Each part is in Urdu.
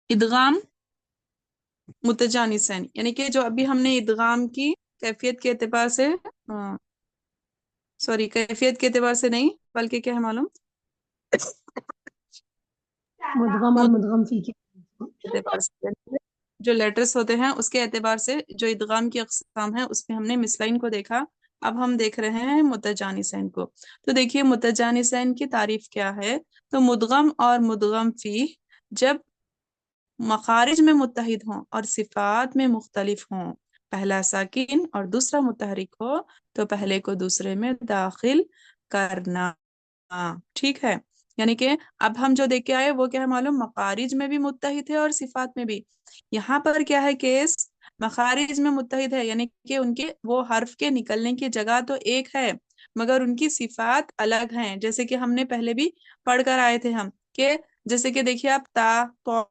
ادغام متجانسین، یعنی کہ جو ابھی ہم نے ادغام کی کیفیت کے اعتبار سے، سوری کیفیت کے اعتبار سے نہیں بلکہ کیا ہے معلوم، مدغم اور مدغم فی کے اعتبار سے جو لیٹرز ہوتے ہیں اس کے اعتبار سے جو ادغام کی اقسام ہیں اس میں ہم نے مثلین کو دیکھا، اب ہم دیکھ رہے ہیں متجانسین کو۔ تو دیکھیے متجانسین کی تعریف کیا ہے، تو مدغم اور مدغم فی جب مخارج میں متحد ہوں اور صفات میں مختلف ہوں، پہلا ساکن اور دوسرا متحرک ہو تو پہلے کو دوسرے میں داخل کرنا، ٹھیک ہے۔ یعنی کہ اب ہم جو دیکھ کے آئے وہ کیا ہے معلوم، مخارج میں بھی متحد ہے اور صفات میں بھی۔ یہاں پر کیا ہے کیس، مخارج میں متحد ہے یعنی کہ ان کے وہ حرف کے نکلنے کی جگہ تو ایک ہے مگر ان کی صفات الگ ہیں، جیسے کہ ہم نے پہلے بھی پڑھ کر آئے تھے ہم، کہ جیسے کہ دیکھیے آپ تا، تو،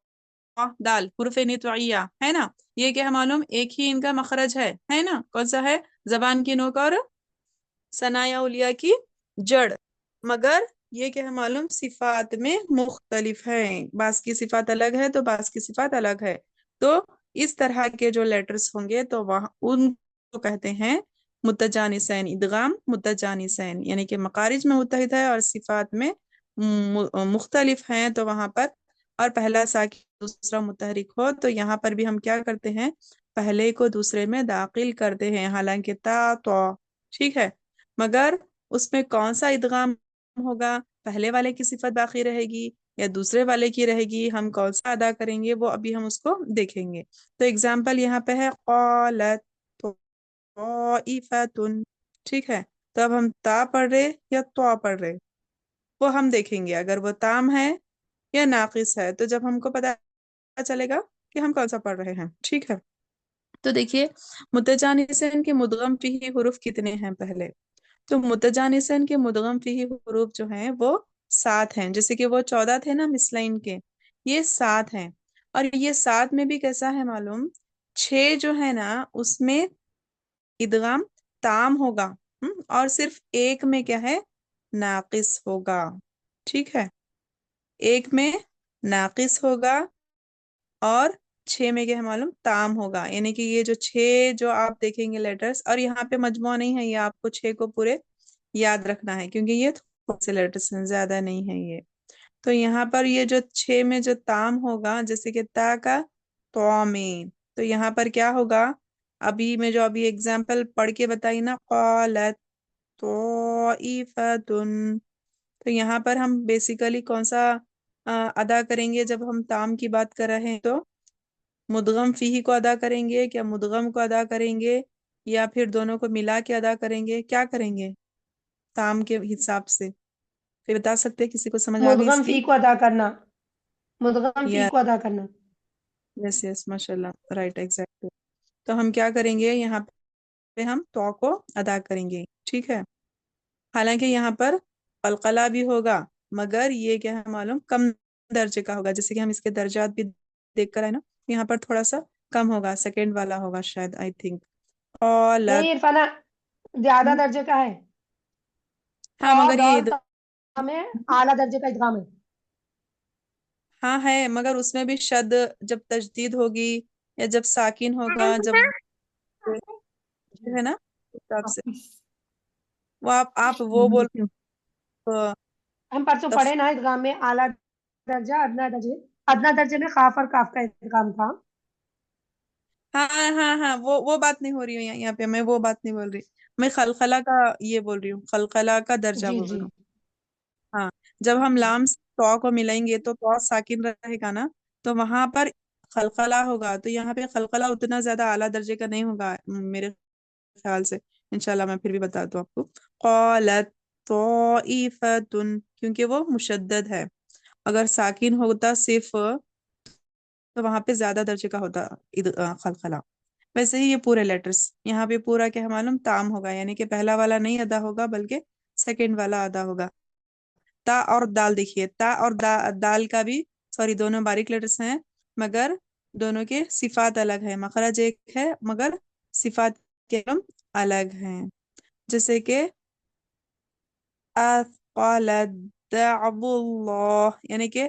دال، حروف نطعیہ ہے نا، یہ کیا ہے معلوم ایک ہی ان کا مخرج ہے نا، کون سا ہے، زبان کی نوک اور ثنایا اولیاء کی جڑ، مگر یہ کیا ہے معلوم صفات میں مختلف ہیں، بعض کی صفات الگ ہے تو بعض کی صفات الگ ہے۔ تو اس طرح کے جو لیٹرز ہوں گے تو وہاں ان کو کہتے ہیں متجانسین، ادغام متجانسین، یعنی کہ مخارج میں متحد ہے اور صفات میں مختلف ہیں، تو وہاں پر اور پہلا ساکن دوسرا متحرک ہو تو یہاں پر بھی ہم کیا کرتے ہیں، پہلے کو دوسرے میں داخل کرتے ہیں، حالانکہ تا تو، ٹھیک ہے، مگر اس میں کون سا ادغام ہوگا، پہلے والے کی صفت باقی رہے گی یا دوسرے والے کی رہے گی، ہم کون سا ادا کریں گے وہ ابھی ہم اس کو دیکھیں گے۔ تو اگزامپل یہاں پہ ہے قالت طائفۃ، ٹھیک ہے، تو اب ہم تا پڑھ رہے یا تو پڑھ رہے وہ ہم دیکھیں گے، اگر وہ تام ہے یا ناقص ہے تو جب ہم کو پتا چلے گا کہ ہم کون سا پڑھ رہے ہیں، ٹھیک ہے۔ تو دیکھیے متجانسین کے مدغم فیہ حروف کتنے ہیں پہلے، تو متجانسین کے مدغم فیہ حروف جو ہیں وہ 7 ہیں، جیسے کہ وہ 14 تھے نا مثلین کے، یہ 7 ہیں، اور یہ 7 میں بھی کیسا ہے معلوم، 6 جو ہے نا اس میں ادغام تام ہوگا، اور صرف ایک میں کیا ہے، ناقص ہوگا، ٹھیک ہے، ایک میں ناقص ہوگا اور 6 میں کیا ہے معلوم تام ہوگا، یعنی کہ یہ جو 6 جو آپ دیکھیں گے لیٹرز، اور یہاں پہ مجموعہ نہیں ہے، یہ آپ کو 6 کو پورے یاد رکھنا ہے کیونکہ یہ تھوڑے سے لیٹرز ہیں، زیادہ نہیں ہے یہ۔ تو یہاں پر یہ جو 6 میں جو تام ہوگا، جیسے کہ تا کا تو میں، تو یہاں پر کیا ہوگا، ابھی میں جو ابھی اگزامپل پڑھ کے بتائی نا، قالت طائفۃ، تو یہاں پر ہم بیسیکلی کون سا ادا کریں گے، جب ہم تام کی بات کر رہے ہیں تو مدغم فیہ کو ادا کریں گے، کیا مدغم کو ادا کریں گے یا پھر دونوں کو ملا کے ادا کریں گے، کیا کریں گے تام کے حساب سے، پھر بتا سکتے ہیں کسی کو سمجھ آ گئی اس مدغم کی؟ فی کو ادا کرنا، مدغم فی یا کو ادا کرنا۔ یس یس ماشاء اللہ، رائٹ ایگزیکٹ، تو ہم کیا کریں گے یہاں پہ ہم تو کو ادا کریں گے، ٹھیک ہے، حالانکہ یہاں پر قلقلہ بھی ہوگا مگر یہ کیا ہے معلوم کم درجے کا ہوگا، جیسے کہ ہم اس کے درجات بھی دیکھ کر ہے نا، یہاں پر تھوڑا سا کم ہوگا، سیکنڈ والا ہوگا شاید، آئی تھنک قالت، نہیں عرفانہ، زیادہ درجے کا ہے، ہاں مگر یہ دال تا میں اعلیٰ درجے کا ادغام ہے۔ ہاں ہے مگر اس میں بھی شد جب تجدید ہوگی یا جب ساکن ہوگا، جب جو ہے نا اس حساب سے وہ آپ وہ بول رہے ہو، ہم پرسوں تف... پڑھے نا ادغام میں اعلیٰ درجہ، ادنا درجے میں خاف اور کاف کا ادغام تھا۔ ہاں ہاں ہاں وہ بات نہیں ہو رہی ہے یہاں پہ، میں وہ بات نہیں بول رہی، میں خلخلہ کا یہ بول رہی ہوں، خلخلہ کا درجہ جی بول جی رہی ہوں۔ ہاں جب ہم لام سے تو کو ملائیں گے تو ساکن رہے گا نا، تو وہاں پر خلخلہ ہوگا، تو یہاں پہ خلخلہ اتنا زیادہ اعلیٰ درجے کا نہیں ہوگا میرے خیال سے، انشاءاللہ میں پھر بھی بتاتا ہوں آپ کو۔ قالت طائفۃ، کیونکہ وہ مشدد ہے، اگر ساکن ہوتا صرف تو وہاں پہ زیادہ درجے کا ہوتا خلخلہ۔ ویسے ہی یہ پورے لیٹرز یہاں پہ پورا کیا ہے معلوم تام ہوگا، یعنی کہ پہلا والا نہیں ادا ہوگا بلکہ سیکنڈ والا ادا ہوگا۔ تا اور دال دیکھیے، تا اور دال کا بھی سوری دونوں باریک لیٹرز ہیں مگر دونوں کے صفات الگ ہیں، مخرج ایک ہے مگر صفات کے الگ ہیں، جیسے کہ اثقلت دعو اللہ، یعنی کہ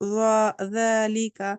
ذَلِكَ,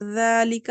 ذَلِكَ,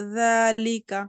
ذَلِكَ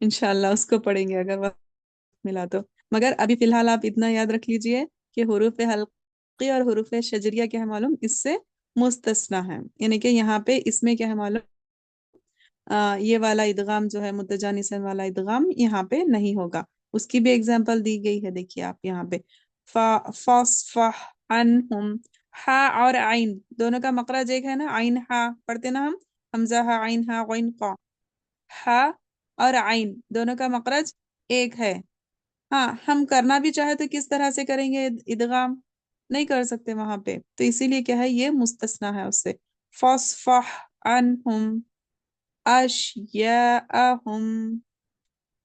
انشاءاللہ اس کو پڑھیں گے اگر وقت ملا تو. مگر ابھی فی الحال آپ اتنا یاد رکھ لیجئے کہ حروف حلقی اور حروف شجریہ کیا ہے معلوم اس سے مستثنا ہے. یعنی کہ یہاں پہ اس میں کیا ہے معلوم یہ والا ادغام جو ہے متجانسن والا ادغام یہاں پہ نہیں ہوگا. اس کی بھی ایگزامپل دی گئی ہے دیکھیے آپ یہاں پہ فاصفح عنہم. ہا اور عین دونوں کا مخرج ایک ہے نا. عین ہا پڑھتے نا ہم حمزہ ہا عین ہا غین قا. ہا اور عین دونوں کا مخرج ایک ہے. ہاں ہم کرنا بھی چاہے تو کس طرح سے کریں گے ادغام نہیں کر سکتے وہاں پہ تو اسی لیے کیا ہے یہ مستثنا ہے اس سے. فاصفح عنہم اشیاءہم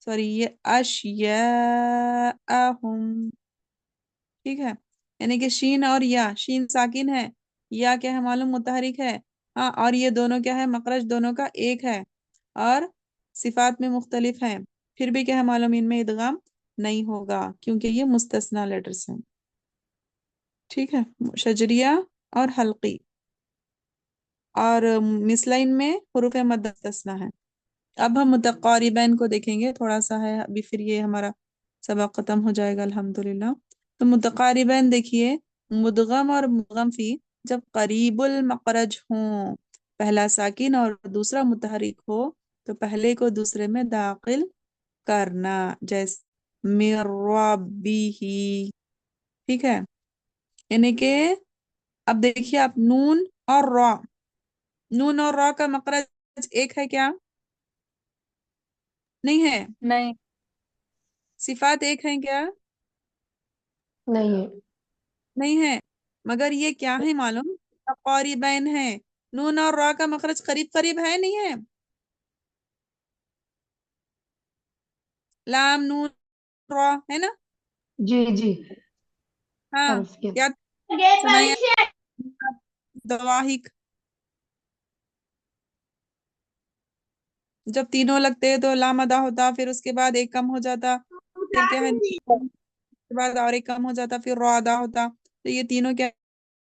سوری یہ اشیاءہم ٹھیک ہے. یعنی کہ شین اور یا شین ساکن ہے یا کیا ہے معلوم متحرک ہے. ہاں اور یہ دونوں کیا ہے مخرج دونوں کا ایک ہے اور صفات میں مختلف ہیں پھر بھی کیا ہے معلوم ان میں ادغام نہیں ہوگا کیونکہ یہ مستثنا لیٹرز ہیں. ٹھیک ہے. شجریہ اور حلقی اور مثلین میں حروف مد مستثنا ہے. اب ہم متقاربین کو دیکھیں گے تھوڑا سا ہے ابھی پھر یہ ہمارا سبق ختم ہو جائے گا الحمدللہ. تو متقاربین دیکھیے مدغم اور مدغم فی جب قریب المخرج ہوں پہلا ساکن اور دوسرا متحرک ہو تو پہلے کو دوسرے میں داخل کرنا جیسے من ربہ. ٹھیک ہے. یعنی کہ اب دیکھیے آپ نون اور را نون اور را کا مخرج ایک ہے کیا نہیں ہے. نہیں. صفات ایک ہیں کیا نہیں ہے. نہیں ہے. مگر یہ کیا ہے معلوم قریبین ہے. نون اور را کا مخرج قریب قریب ہے نہیں ہے. لام نون را ہے نا. جی جی ہاں حرف کے کیا سنایا دواہک جب تینوں لگتے تو لام ادا ہوتا پھر اس کے بعد ایک کم ہو جاتا پھر کیا ہے کے بعد اور ایک کم ہو جاتا پھر را ادا ہوتا. تو یہ تینوں کیا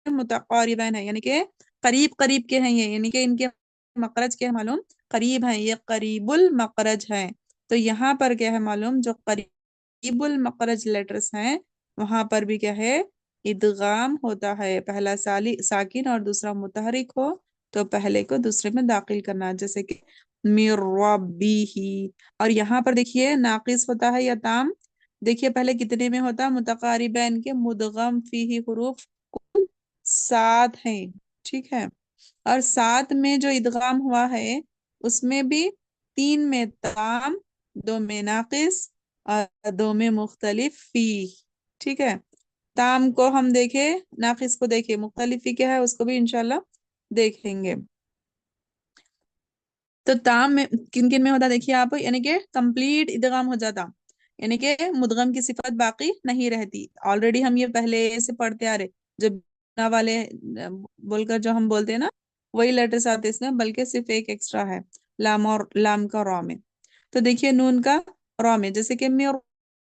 متقاربین ہے یعنی کہ قریب قریب کے ہیں یہ یعنی کہ ان کے مخرج کے معلوم قریب ہیں یہ قریب المخرج ہے. تو یہاں پر کیا ہے معلوم جو قریب المخرج لیٹرز ہیں وہاں پر بھی کیا ہے ادغام ہوتا ہے. پہلا ساکن اور دوسرا متحرک ہو تو پہلے کو دوسرے میں داخل کرنا جیسے کہ من ربہ. اور یہاں پر دیکھیے ناقص ہوتا ہے یا تام دیکھیے پہلے کتنے میں ہوتا متقاربین کے مدغم فیہ حروف 7 ہیں. ٹھیک ہے. اور 7 میں جو ادغام ہوا ہے اس میں بھی 3 میں تام 2 میں ناقص اور 2 میں مختلف فی. ٹھیک ہے. تام کو ہم دیکھیں ناقص کو دیکھیں مختلف فی کیا ہے اس کو بھی انشاءاللہ دیکھیں گے. تو تام میں کن کن میں ہوتا دیکھیے آپ یعنی کہ کمپلیٹ ادغام ہو جاتا یعنی کہ مدغم کی صفت باقی نہیں رہتی. آلریڈی ہم یہ پہلے سے پڑھتے آ رہے جو بنا والے بول کر جو ہم بولتے ہیں نا وہی لیٹرز آتے اس میں بلکہ صرف ایک ایکسٹرا ہے لام اور لام کا را میں. تو دیکھیے نون کا را میں جیسے کہ من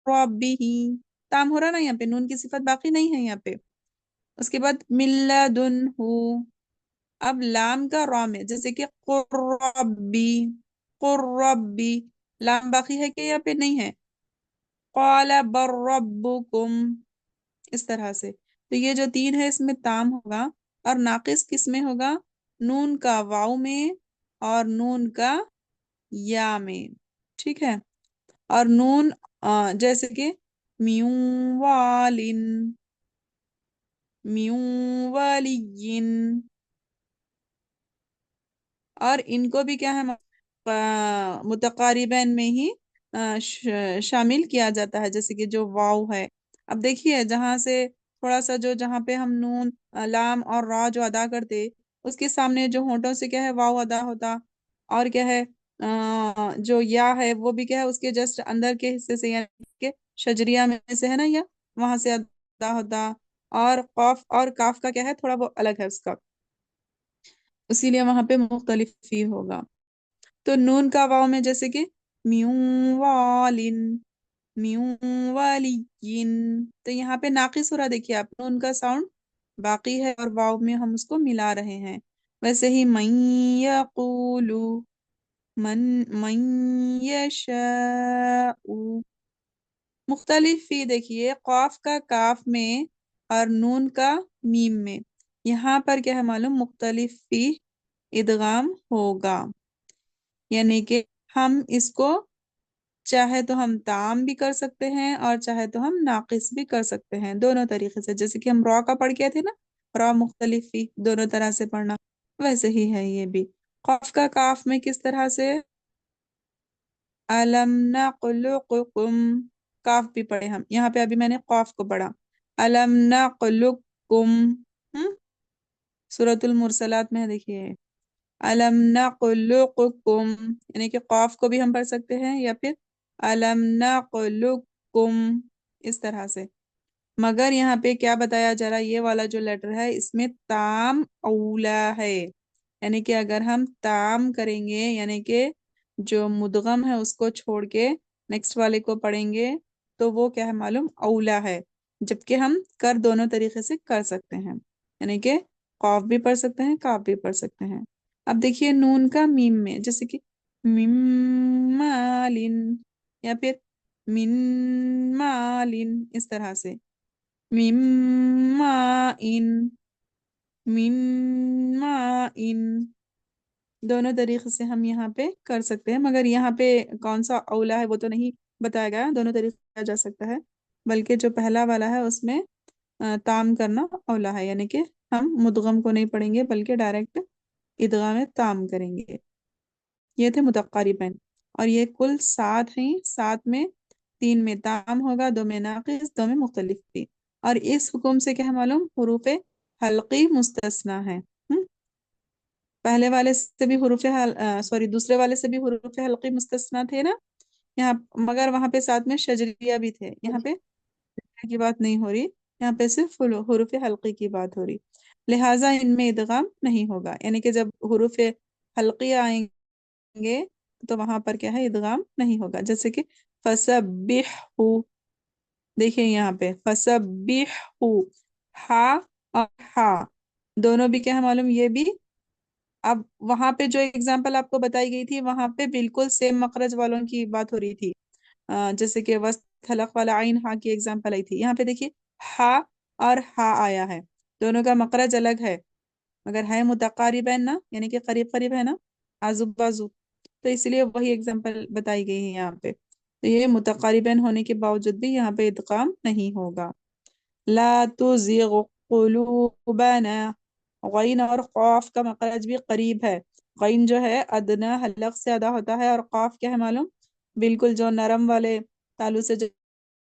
ربہ تام ہو رہا نا یہاں پہ نون کی صفت باقی نہیں ہے یہاں پہ. اس کے بعد من لدنہ اب لام کا را میں جیسے کہ قر ربی قر ربی لام باقی ہے کہ یہاں پہ نہیں ہے. قال بر ربکم اس طرح سے. تو یہ جو 3 ہے اس میں تام ہوگا اور ناقص کس میں ہوگا نون کا واو میں اور نون کا یا میں. ٹھیک ہے. اور نون جیسے کہ میون والن میون والین اور ان کو بھی کیا ہے متقاربین میں ہی شامل کیا جاتا ہے جیسے کہ جو واو ہے. اب دیکھیے جہاں سے تھوڑا سا جو جہاں پہ ہم نون لام اور را جو ادا کرتے اس کے سامنے جو ہونٹوں سے کیا ہے واو ادا ہوتا اور کیا ہے جو یا ہے وہ بھی کیا ہے اس کے جسٹ اندر کے حصے سے یعنی کہ شجریہ میں سے ہے نا یا وہاں سے ادا ہوتا. اور قاف اور کاف کا کیا ہے تھوڑا وہ الگ ہے اس کا اسی لیے وہاں پہ مختلف فی ہوگا. تو نون کا واو میں جیسے کہ میون والن میون والین تو یہاں پہ ناقص ہو رہا دیکھیے آپ نون کا ساؤنڈ باقی ہے اور واو میں ہم اس کو ملا رہے ہیں. ویسے ہی من یقولو من یشاء، مختلف فی دیکھیے قاف کا کاف میں اور نون کا میم میں، یہاں پر کیا ہے معلوم، مختلف فی ادغام ہوگا، یعنی کہ ہم اس کو چاہے تو ہم تام بھی کر سکتے ہیں اور چاہے تو ہم ناقص بھی کر سکتے ہیں، دونوں طریقے سے، جیسے کہ ہم را کا پڑھ کے تھے نا، را مختلف فی دونوں طرح سے پڑھنا، ویسے ہی ہے یہ بھی۔ قاف کا کاف میں کس طرح سے، الم نخلقکم، کاف بھی پڑھے ہم، یہاں پہ ابھی میں نے قاف کو پڑھا، الم نخلقکم، سورۃ المرسلات میں دیکھیے، الم نخلقکم، یعنی کہ قاف کو بھی ہم پڑھ سکتے ہیں یا پھر الم نخلقکم، اس طرح سے، مگر یہاں پہ کیا بتایا جا رہا ہے، یہ والا جو لیٹر ہے اس میں تام اولا ہے، یعنی کہ اگر ہم تام کریں گے، یعنی کہ جو مدغم ہے اس کو چھوڑ کے نیکسٹ والے کو پڑھیں گے تو وہ کیا ہے معلوم، اولا ہے، جبکہ ہم کر دونوں طریقے سے کر سکتے ہیں، یعنی کہ قاف بھی پڑھ سکتے ہیں، کاف بھی پڑھ سکتے ہیں۔ اب دیکھیے نون کا میم میں، جیسے کہ مم مالن یا پھر من مالن، اس طرح سے، مم مائن، من مائن، دونوں طریقے سے ہم یہاں پہ کر سکتے ہیں، مگر یہاں پہ کون سا اولا ہے وہ تو نہیں بتایا گیا، دونوں طریقے سے کیا جا سکتا ہے، بلکہ جو پہلا والا ہے اس میں تام کرنا اولا ہے، یعنی کہ ہم مدغم کو نہیں پڑھیں گے بلکہ ڈائریکٹ ادغام تام کریں گے۔ یہ تھے متقاربین، اور یہ کل 7 ہیں، 7 میں 3 میں تام ہوگا، 2 میں ناقص، 2 میں مختلف بھی، اور اس حکم سے کیا ہے معلوم، حروف حلقی مستثنی ہے، پہلے والے سے بھی سوری دوسرے والے سے بھی حروف حلقی مستثنی تھے نا یہاں، مگر وہاں پہ ساتھ میں شجریہ بھی تھے، یہاں پہ شجریہ کی بات نہیں ہو رہی، یہاں پہ صرف حروف حلقی کی بات ہو رہی، لہٰذا ان میں ادغام نہیں ہوگا، یعنی کہ جب حروف حلقی آئیں گے تو وہاں پر کیا ہے، ادغام نہیں ہوگا، جیسے کہ فسبحو، دیکھیں یہاں پہ فسبحو، ہا اور ہا دونوں بھی کیا ہے معلوم، یہ بھی، اب وہاں پہ جو اگزامپل آپ کو بتائی گئی تھی وہاں پہ بالکل سیم مخرج والوں کی بات ہو رہی تھی، جیسے کہ وسط حلق والا عین ہا کی اگزامپل آئی تھی، یہاں پہ دیکھیے ہا اور ہا آیا ہے، دونوں کا مخرج الگ ہے، مگر ہے متقاربین نا، یعنی کہ قریب قریب ہے نا، آزو بازو، تو اس لیے وہی اگزامپل بتائی گئی ہے یہاں پہ، تو یہ متقاربین ہونے کے باوجود بھی یہاں پہ ادغام نہیں ہوگا۔ لا تزغ قلوبنا، غین اور قاف کا مخرج بھی قریب ہے، غین جو ہے ادنا حلق سے ادا ہوتا ہے، اور قاف کیا ہے معلوم، بالکل جو نرم والے تالو سے جب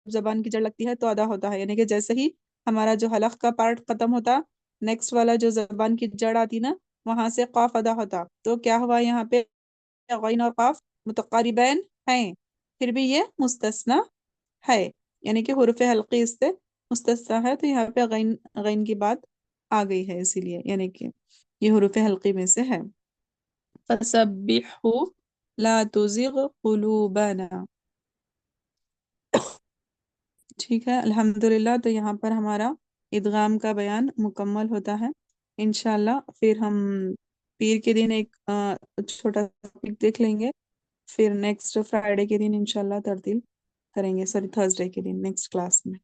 زبان کی جڑ لگتی ہے تو ادا ہوتا ہے، یعنی کہ جیسے ہی ہمارا جو حلق کا پارٹ ختم ہوتا، نیکسٹ والا جو زبان کی جڑ آتی نا وہاں سے قاف ادا ہوتا، تو کیا ہوا یہاں پہ، غین اور قاف متقاربین ہیں، پھر بھی یہ مستثنی ہے، یعنی کہ حروف حلقی اس سے مستثنی ہے، تو یہاں پہ غین غین کی بات آ گئی ہے، اسی لیے یعنی کہ یہ حروف حلقی میں سے ہے۔ فسبحوا لا تزغ قلوبنا، ٹھیک ہے الحمدللہ، تو یہاں پر ہمارا ادغام کا بیان مکمل ہوتا ہے، انشاءاللہ پھر ہم پیر کے دن ایک چھوٹا ٹاپک دیکھ لیں گے، پھر نیکسٹ فرائیڈے کے دن انشاءاللہ ترتیل کریں گے، سوری تھرسڈے کے دن نیکسٹ کلاس میں۔